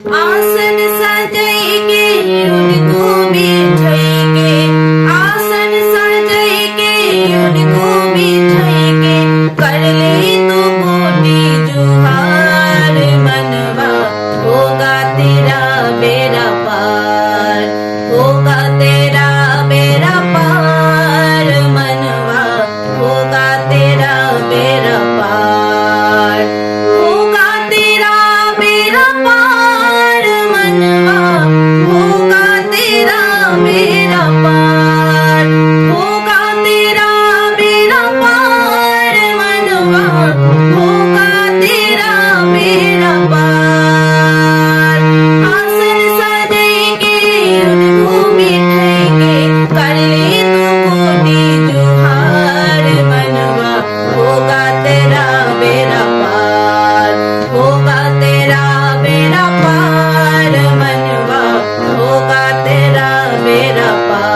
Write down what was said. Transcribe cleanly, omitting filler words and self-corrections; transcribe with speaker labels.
Speaker 1: आसन सजैके उनको बिठैके, आसन सजैके उनको बिठैके, कर ले तू कोटि जुहार मनवा, होगा तेरा बेड़ा पार, होगा तेरा बेड़ा पार मनवा, होगा तेरा बेड़ा पार, होगा तेरा बेड़ा पार मनवा, होगा तेरा बेड़ा पार, होगा तेरा बेड़ा पार मनवा, होगा तेरा बेड़ा पार। आसन सजैके उनको बिठैके, कर ले तू कोटि जुहार मनवा, होगा तेरा बेड़ा पार, होगा तेरा बेड़ा पार मनवा, होगा तेरा बेड़ा पार।